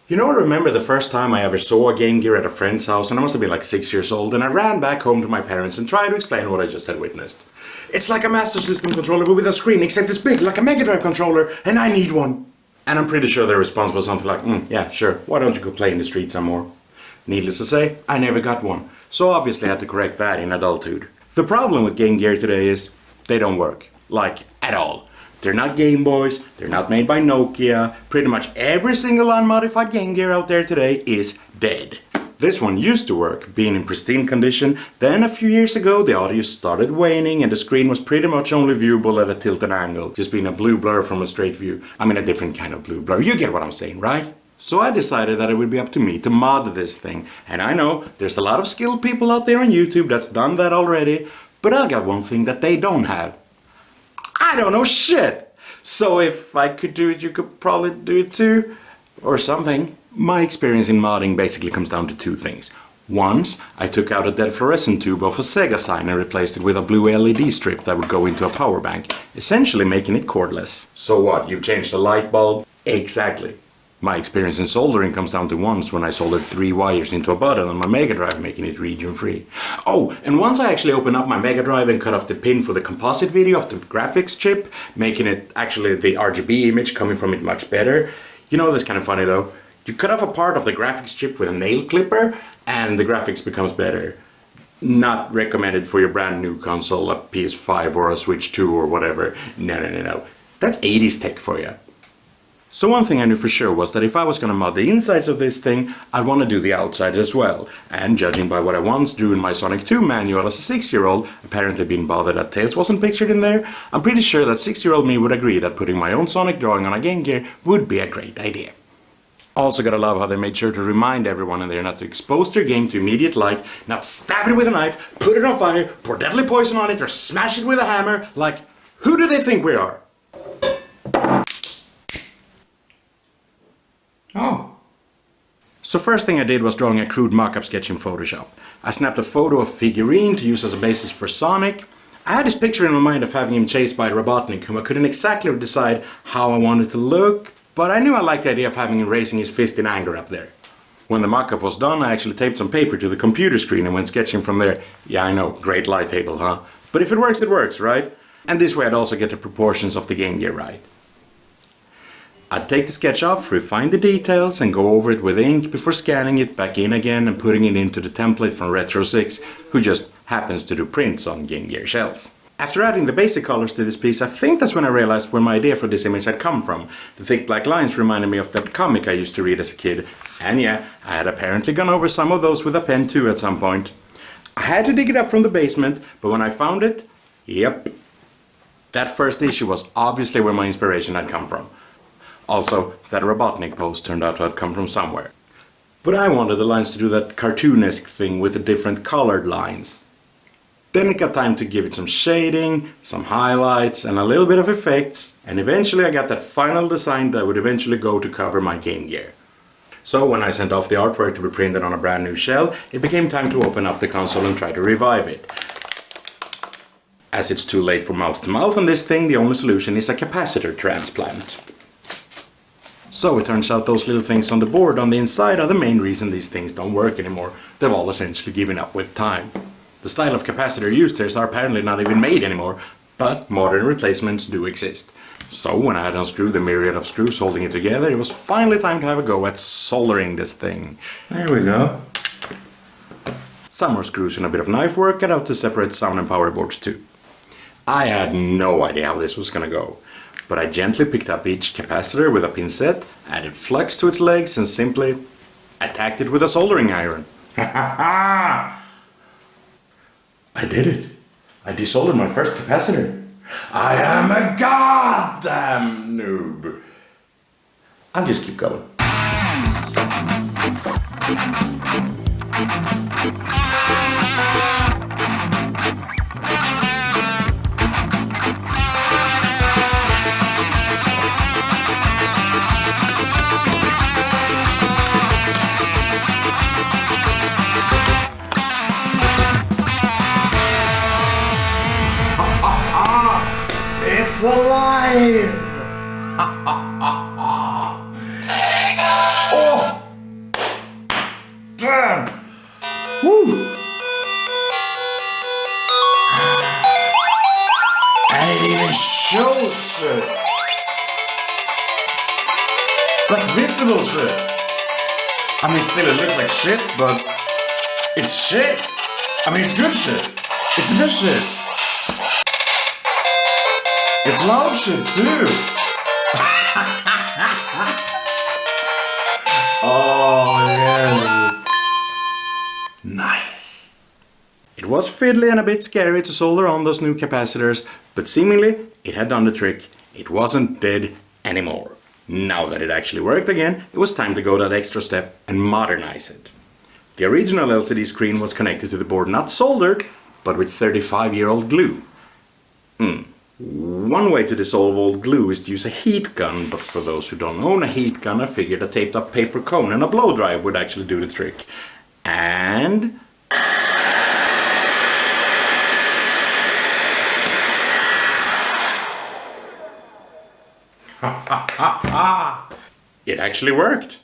You know, I remember the first time I ever saw a Game Gear at a friend's house, and I must have been like 6 years old, and I ran back home to my parents and tried to explain what I just had witnessed. It's like a Master System controller but with a screen, except it's big, like a Mega Drive controller, and I need one. And I'm pretty sure their response was something like, yeah, sure, why don't you go play in the street some more? Needless to say, I never got one, so obviously I had to correct that in adulthood. The problem with Game Gear today is, they don't work. Like, at all. They're not Game Boys, they're not made by Nokia, pretty much every single unmodified Game Gear out there today is dead. This one used to work, being in pristine condition, then a few years ago the audio started waning and the screen was pretty much only viewable at a tilted angle, just being a blue blur from a straight view. I mean a different kind of blue blur, you get what I'm saying, right? So I decided that it would be up to me to mod this thing, and I know there's a lot of skilled people out there on YouTube that's done that already, but I got one thing that they don't have. I don't know shit! So if I could do it, you could probably do it too, or something. My experience in modding basically comes down to two things. Once, I took out a dead fluorescent tube of a Sega sign and replaced it with a blue LED strip that would go into a power bank, essentially making it cordless. So what, you've changed the light bulb? Exactly. My experience in soldering comes down to once when I soldered 3 wires into a button on my Mega Drive, making it region free. Oh, and once I actually opened up my Mega Drive and cut off the pin for the composite video of the graphics chip, making it actually the RGB image coming from it much better. You know, that's kind of funny though. You cut off a part of the graphics chip with a nail clipper and the graphics becomes better. Not recommended for your brand new console, a PS5 or a Switch 2 or whatever. No. That's 80s tech for you. So one thing I knew for sure was that if I was gonna mod the insides of this thing, I'd want to do the outside as well. And judging by what I once drew in my Sonic 2 manual as a 6-year-old, apparently being bothered that Tails wasn't pictured in there, I'm pretty sure that 6-year-old me would agree that putting my own Sonic drawing on a Game Gear would be a great idea. Also gotta love how they made sure to remind everyone in there not to expose their game to immediate light, not stab it with a knife, put it on fire, pour deadly poison on it, or smash it with a hammer. Like, who do they think we are? Oh. So first thing I did was drawing a crude mock-up sketch in Photoshop. I snapped a photo of Figurine to use as a basis for Sonic. I had this picture in my mind of having him chased by Robotnik, whom I couldn't exactly decide how I wanted to look, but I knew I liked the idea of having him raising his fist in anger up there. When the mock-up was done, I actually taped some paper to the computer screen and went sketching from there. Yeah, I know, great light table, huh? But if it works, right? And this way I'd also get the proportions of the Game Gear right. I'd take the sketch off, refine the details, and go over it with ink before scanning it back in again and putting it into the template from Retrosix, who just happens to do prints on Game Gear shells. After adding the basic colors to this piece, I think that's when I realized where my idea for this image had come from. The thick black lines reminded me of that comic I used to read as a kid, and yeah, I had apparently gone over some of those with a pen too at some point. I had to dig it up from the basement, but when I found it, yep. That first issue was obviously where my inspiration had come from. Also, that Robotnik pose turned out to have come from somewhere. But I wanted the lines to do that cartoonesque thing with the different colored lines. Then it got time to give it some shading, some highlights, and a little bit of effects, and eventually I got that final design that would eventually go to cover my Game Gear. So when I sent off the artwork to be printed on a brand new shell, it became time to open up the console and try to revive it. As it's too late for mouth-to-mouth on this thing, the only solution is a capacitor transplant. So it turns out those little things on the board on the inside are the main reason these things don't work anymore. They've all essentially given up with time. The style of capacitor used here are apparently not even made anymore, but modern replacements do exist. So when I had unscrewed the myriad of screws holding it together, it was finally time to have a go at soldering this thing. There we go. Some more screws and a bit of knife work got out to separate sound and power boards too. I had no idea how this was gonna go. But I gently picked up each capacitor with a pincette, added flux to its legs, and simply attacked it with a soldering iron. I did it! I desoldered my first capacitor. I am a goddamn noob! I'll just keep going. It's alive! Oh! usable shit. I mean, still it looks like shit, but it's shit. I mean, it's good shit. It's the shit. It's loud shit too. Oh yes. Nice. It was fiddly and a bit scary to solder on those new capacitors, but seemingly it had done the trick. It wasn't dead anymore. Now that it actually worked again, it was time to go that extra step and modernize it. The original LCD screen was connected to the board not soldered, but with 35-year-old glue. One way to dissolve old glue is to use a heat gun, but for those who don't own a heat gun, I figured a taped up paper cone and a blow dryer would actually do the trick. And... it actually worked!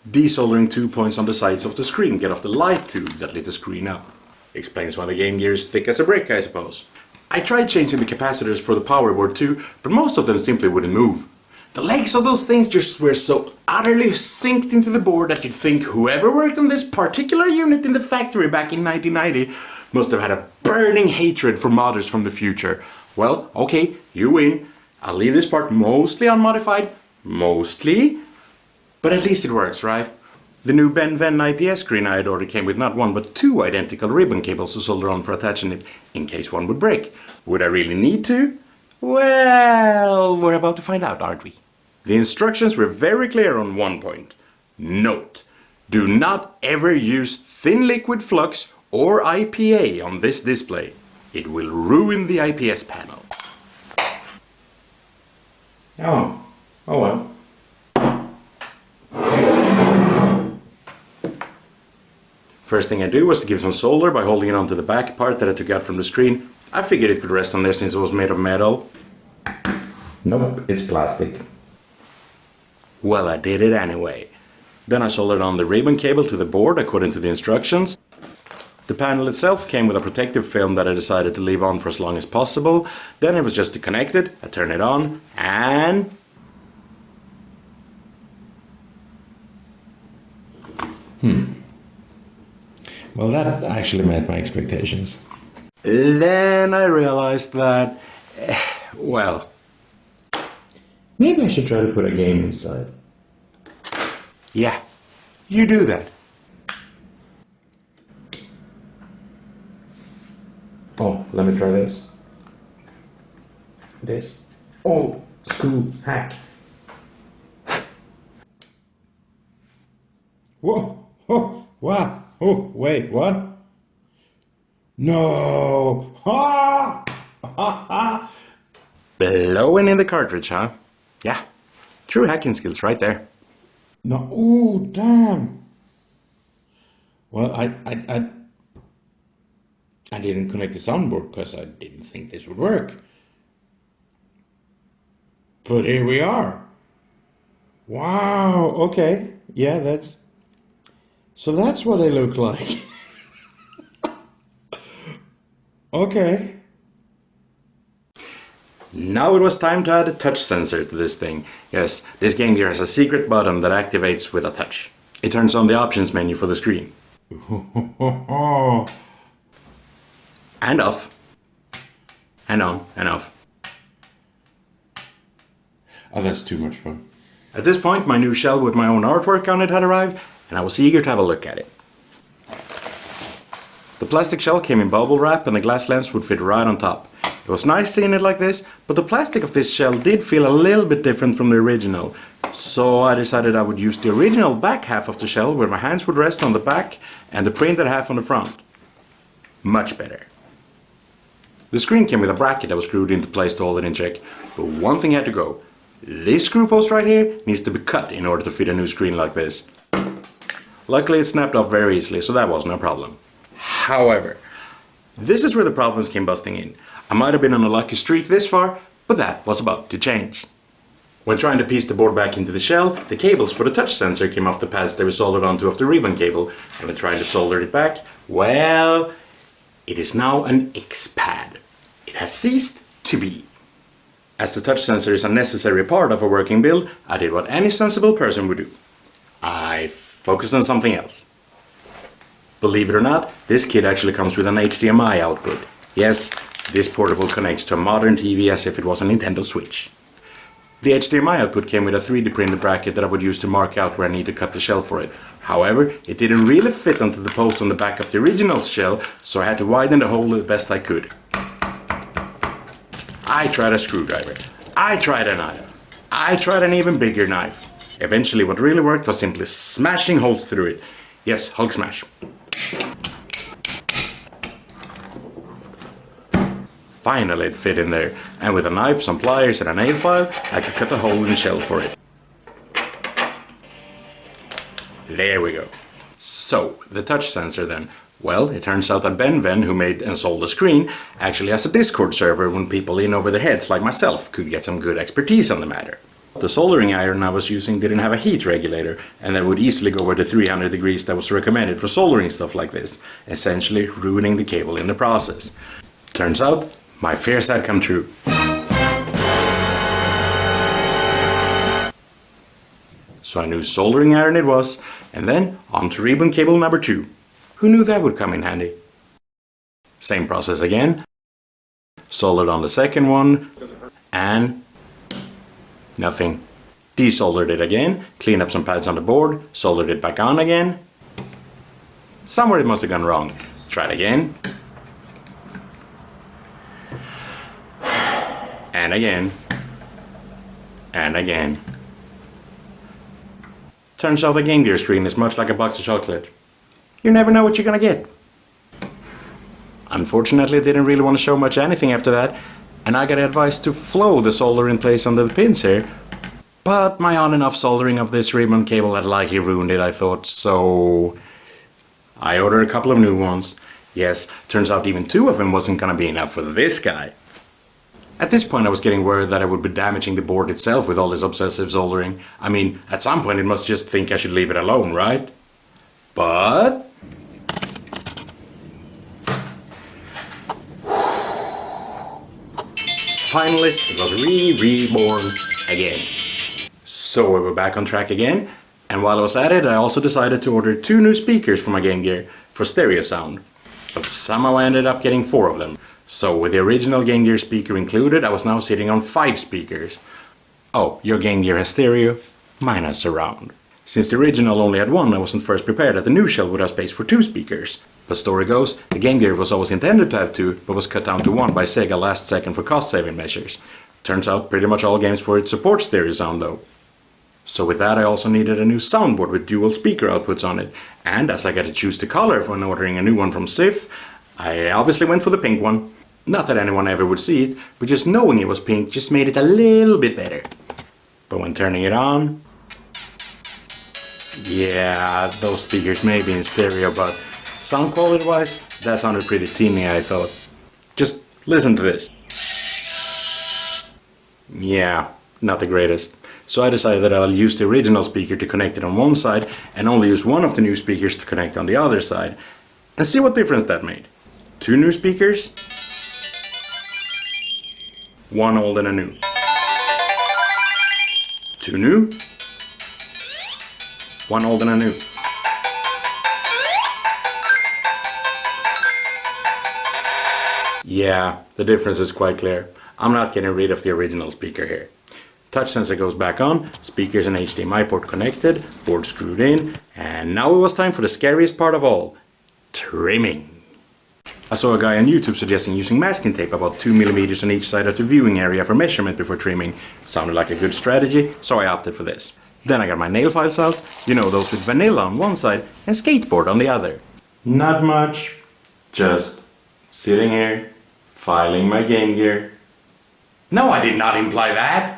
Desoldering 2 points on the sides of the screen get off the light tube that lit the screen up. Explains why the Game Gear is thick as a brick, I suppose. I tried changing the capacitors for the power board too, but most of them simply wouldn't move. The legs of those things just were so utterly synced into the board that you'd think whoever worked on this particular unit in the factory back in 1990 must have had a burning hatred for modders from the future. Well, okay, you win. I'll leave this part mostly unmodified. Mostly. But at least it works, right? The new BennVenn IPS screen I had ordered came with not one but 2 identical ribbon cables to solder on for attaching it, in case one would break. Would I really need to? Well, we're about to find out, aren't we? The instructions were very clear on one point. Note: do not ever use thin liquid flux or IPA on this display. It will ruin the IPS panel. Oh well. First thing I do was to give some solder by holding it onto the back part that I took out from the screen. I figured it could rest on there since it was made of metal. Nope, it's plastic. Well, I did it anyway. Then I soldered on the ribbon cable to the board according to the instructions. The panel itself came with a protective film that I decided to leave on for as long as possible. Then it was just to connect it, I turn it on, and... Well, that actually met my expectations. Then I realized that, well, maybe I should try to put a game inside. Yeah, you do that. Oh, let me try this. This old school hack. Whoa, oh, wow. Oh, wait, what? No! Ha! Ha ha! Blowing in the cartridge, huh? Yeah, true hacking skills right there. No, ooh, damn! Well, I didn't connect the soundboard because I didn't think this would work. But here we are. Wow, okay. Yeah, so that's what they look like. Okay. Now it was time to add a touch sensor to this thing. Yes, this Game Gear has a secret button that activates with a touch. It turns on the options menu for the screen. And off. And on and off. Oh, that's too much fun. At this point, my new shell with my own artwork on it had arrived, and I was eager to have a look at it. The plastic shell came in bubble wrap and the glass lens would fit right on top. It was nice seeing it like this, but the plastic of this shell did feel a little bit different from the original. So I decided I would use the original back half of the shell where my hands would rest on the back and the printed half on the front. Much better. The screen came with a bracket that was screwed into place to hold it in check, but one thing had to go. This screw post right here needs to be cut in order to fit a new screen like this. Luckily it snapped off very easily, so that wasn't a problem. However, this is where the problems came busting in. I might have been on a lucky streak this far, but that was about to change. When trying to piece the board back into the shell, the cables for the touch sensor came off the pads they were soldered onto of the ribbon cable, and when trying to solder it back, well, it is now an X-pad. It has ceased to be. As the touch sensor is a necessary part of a working build, I did what any sensible person would do. I focused on something else. Believe it or not, this kit actually comes with an HDMI output. Yes, this portable connects to a modern TV as if it was a Nintendo Switch. The HDMI output came with a 3D printed bracket that I would use to mark out where I need to cut the shell for it. However, it didn't really fit onto the post on the back of the original shell, so I had to widen the hole the best I could. I tried a screwdriver. I tried a knife. I tried an even bigger knife. Eventually what really worked was simply smashing holes through it. Yes, Hulk smash. Finally it fit in there, and with a knife, some pliers and a nail file, I could cut a hole in the shell for it. There we go. So, the touch sensor then. Well, it turns out that BennVenn, who made and sold the screen, actually has a Discord server when people in over their heads like myself could get some good expertise on the matter. The soldering iron I was using didn't have a heat regulator, and that would easily go over the 300 degrees that was recommended for soldering stuff like this, essentially ruining the cable in the process. Turns out, my fears had come true. So I knew soldering iron it was, and then on to ribbon cable number 2. Who knew that would come in handy? Same process again. Soldered on the second one, and nothing. Desoldered it again, cleaned up some pads on the board, soldered it back on again. Somewhere it must have gone wrong. Tried again. And again. And again. Turns out the Game Gear screen is much like a box of chocolate. You never know what you're gonna get. Unfortunately, I didn't really want to show much anything after that, and I got advice to flow the solder in place on the pins here. But my on and off soldering of this ribbon cable had likely ruined it, I thought, so I ordered a couple of new ones. Yes, turns out even 2 of them wasn't gonna be enough for this guy. At this point I was getting worried that I would be damaging the board itself with all this obsessive soldering. I mean, at some point it must just think I should leave it alone, right? But finally it was reborn again. So we were back on track again, and while I was at it I also decided to order 2 new speakers for my Game Gear for stereo sound. But somehow I ended up getting 4 of them. So with the original Game Gear speaker included, I was now sitting on 5 speakers. Oh, your Game Gear has stereo? Mine has surround. Since the original only had 1, I wasn't first prepared that the new shell would have space for 2 speakers. But story goes, the Game Gear was always intended to have 2, but was cut down to 1 by Sega last second for cost-saving measures. Turns out pretty much all games for it support stereo sound though. So with that I also needed a new soundboard with dual speaker outputs on it, and as I got to choose the color when ordering a new one from SIF, I obviously went for the pink one. Not that anyone ever would see it, but just knowing it was pink just made it a little bit better. But when turning it on, yeah, those speakers may be in stereo, but sound quality wise, that sounded pretty teeny, I thought. Just listen to this. Yeah, not the greatest. So I decided that I'll use the original speaker to connect it on one side and only use one of the new speakers to connect on the other side. And see what difference that made. 2 new speakers, 1 old and a new. 2 new, 1 old and a new. Yeah, the difference is quite clear. I'm not getting rid of the original speaker here. Touch sensor goes back on, speakers and HDMI port connected, board screwed in, and now it was time for the scariest part of all, trimming. I saw a guy on YouTube suggesting using masking tape about 2 mm on each side of the viewing area for measurement before trimming. Sounded like a good strategy, so I opted for this. Then I got my nail files out, you know, those with vanilla on one side and skateboard on the other. Not much, just sitting here, filing my Game Gear. No, I did not imply that!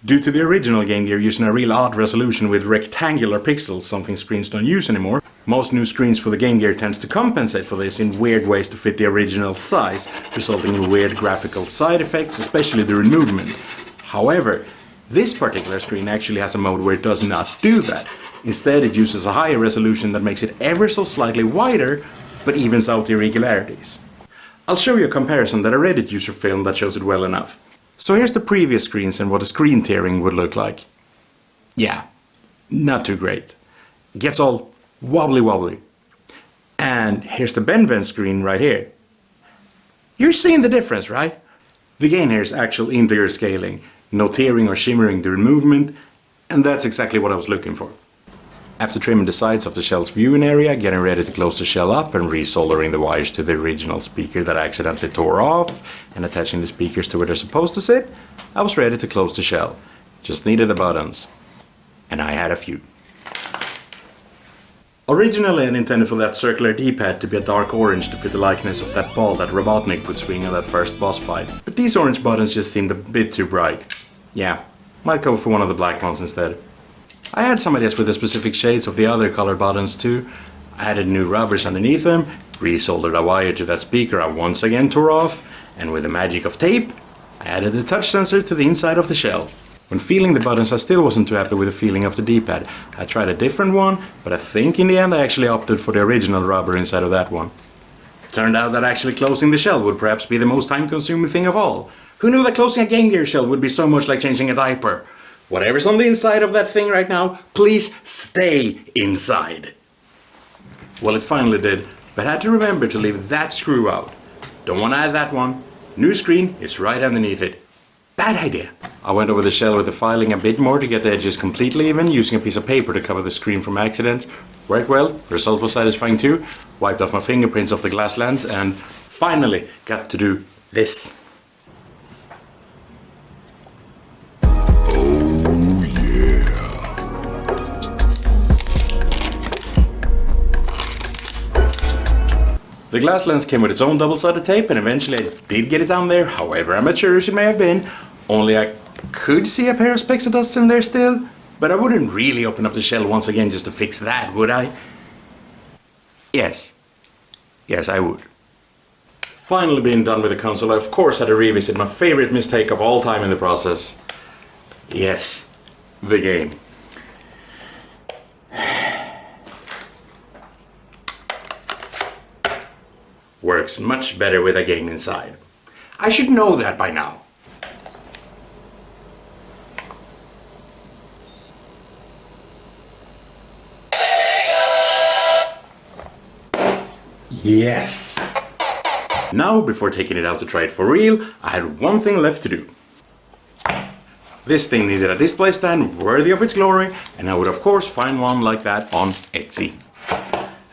Due to the original Game Gear using a real odd resolution with rectangular pixels, something screens don't use anymore, most new screens for the Game Gear tends to compensate for this in weird ways to fit the original size, resulting in weird graphical side effects, especially during movement. However, this particular screen actually has a mode where it does not do that. Instead, it uses a higher resolution that makes it ever so slightly wider, but evens out the irregularities. I'll show you a comparison that a Reddit user filmed that shows it well enough. So here's the previous screens and what a screen tearing would look like. Yeah, not too great. Gets all wobbly. And here's the BennVenn screen right here. You're seeing the difference, right? The gain here is actual integer scaling, no tearing or shimmering during movement, and that's exactly what I was looking for. After trimming the sides of the shell's viewing area, getting ready to close the shell up and resoldering the wires to the original speaker that I accidentally tore off, and attaching the speakers to where they're supposed to sit, I was ready to close the shell. Just needed the buttons. And I had a few. Originally I intended for that circular D-pad to be a dark orange to fit the likeness of that ball that Robotnik would swing on that first boss fight. But these orange buttons just seemed a bit too bright. Yeah, might go for one of the black ones instead. I had some ideas with the specific shades of the other colored buttons too. I added new rubbers underneath them, resoldered a wire to that speaker I once again tore off, and with the magic of tape, I added the touch sensor to the inside of the shell. When feeling the buttons I still wasn't too happy with the feeling of the D-pad. I tried a different one, but I think in the end I actually opted for the original rubber inside of that one. It turned out that actually closing the shell would perhaps be the most time-consuming thing of all. Who knew that closing a Game Gear shell would be so much like changing a diaper? Whatever's on the inside of that thing right now, please stay inside. Well, it finally did, but I had to remember to leave that screw out. Don't want to add that one. New screen is right underneath it. Bad idea. I went over the shell with the filing a bit more to get the edges completely even, using a piece of paper to cover the screen from accidents. Worked well, the result was satisfying too. Wiped off my fingerprints off the glass lens and finally got to do this. The glass lens came with its own double-sided tape, and eventually I did get it down there, however amateurish it may have been. Only I could see a pair of specks of dust in there still, but I wouldn't really open up the shell once again just to fix that, would I? Yes. Yes, I would. Finally being done with the console, I of course had to revisit my favorite mistake of all time in the process. Yes, the game. Works much better with a game inside. I should know that by now. Yes! Now, before taking it out to try it for real, I had one thing left to do. This thing needed a display stand worthy of its glory, and I would of course find one like that on Etsy.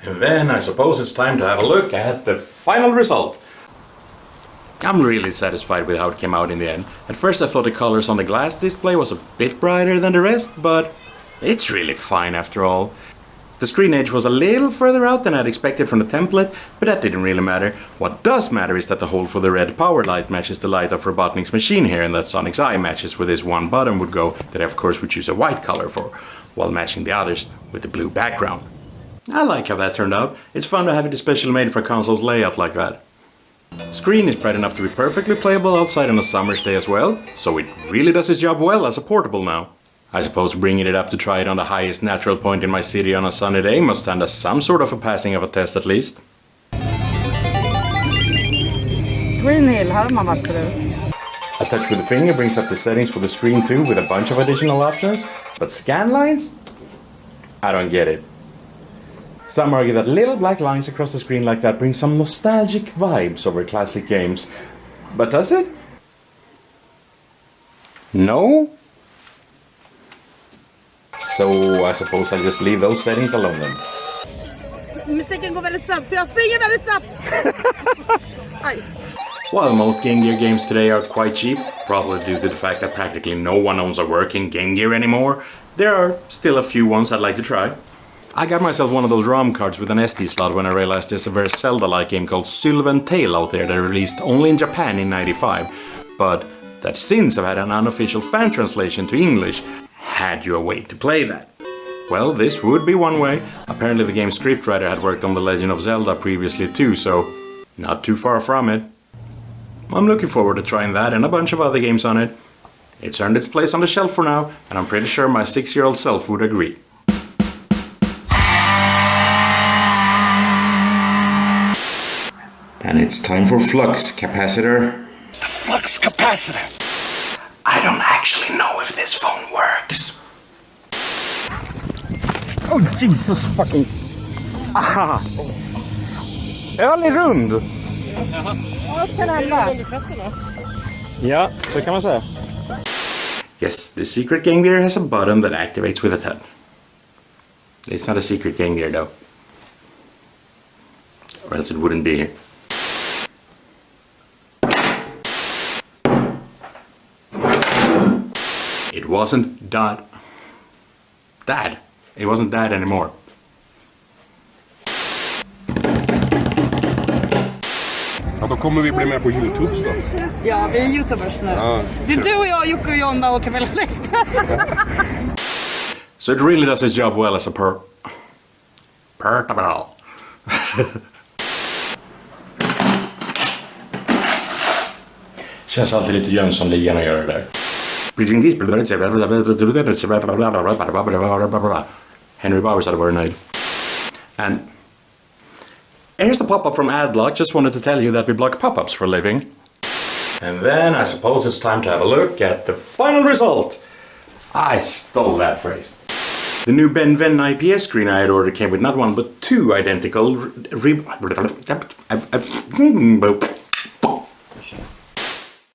And then I suppose it's time to have a look at the final result. I'm really satisfied with how it came out in the end. At first I thought the colors on the glass display was a bit brighter than the rest, but it's really fine after all. The screen edge was a little further out than I'd expected from the template, but that didn't really matter. What does matter is that the hole for the red power light matches the light of Robotnik's machine here, and that Sonic's eye matches where this one button would go that I of course would choose a white color for, while matching the others with the blue background. I like how that turned out. It's fun to have it especially made for a console's layout like that. Screen is bright enough to be perfectly playable outside on a summer's day as well, so it really does its job well as a portable now. I suppose bringing it up to try it on the highest natural point in my city on a sunny day must stand as some sort of a passing of a test at least. Green Hill hade man varit förut. A touch with the finger brings up the settings for the screen too with a bunch of additional options, but scan lines? I don't get it. Some argue that little black lines across the screen like that bring some nostalgic vibes over classic games. But does it? No? So I suppose I'll just leave those settings alone then. Musiken går väldigt snabbt, för jag springer väldigt snabbt! Aj. While most Game Gear games today are quite cheap, probably due to the fact that practically no one owns a working Game Gear anymore, there are still a few ones I'd like to try. I got myself one of those ROM cards with an SD slot when I realized there's a very Zelda-like game called Sylvan Tale out there that released only in Japan in '95, but that since I've had an unofficial fan translation to English, had you a way to play that? Well, this would be one way. Apparently the game's scriptwriter had worked on The Legend of Zelda previously too, so not too far from it. I'm looking forward to trying that and a bunch of other games on it. It's earned its place on the shelf for now, and I'm pretty sure my 6-year-old self would agree. And it's time for Flux Capacitor. The Flux Capacitor! I don't actually know if this phone works. Oh Jesus fucking... Aha! Öl är rund! Vad kan hända? Ja, så kan man säga. Yes, the secret game gear has a button that activates with a touch. It's not a secret game gear though. Or else it wouldn't be here. It wasn't Dad. It wasn't Dad anymore. Ja, då kommer vi bli med på YouTube då. Ja, vi är youtubers nu. Ja. Det är du och jag, Jocke och Jonna och Camilla Läckberg. So it really does its job well as a portable. Känns alltid lite Jönssonligan att göra det där. Henry Bowers hade varit nöjd. And here's the pop-up from AdBlock. Just wanted to tell you that we block pop-ups for a living. And then I suppose it's time to have a look at the final result. I stole that phrase. The new BennVenn IPS screen I had ordered came with not one but two identical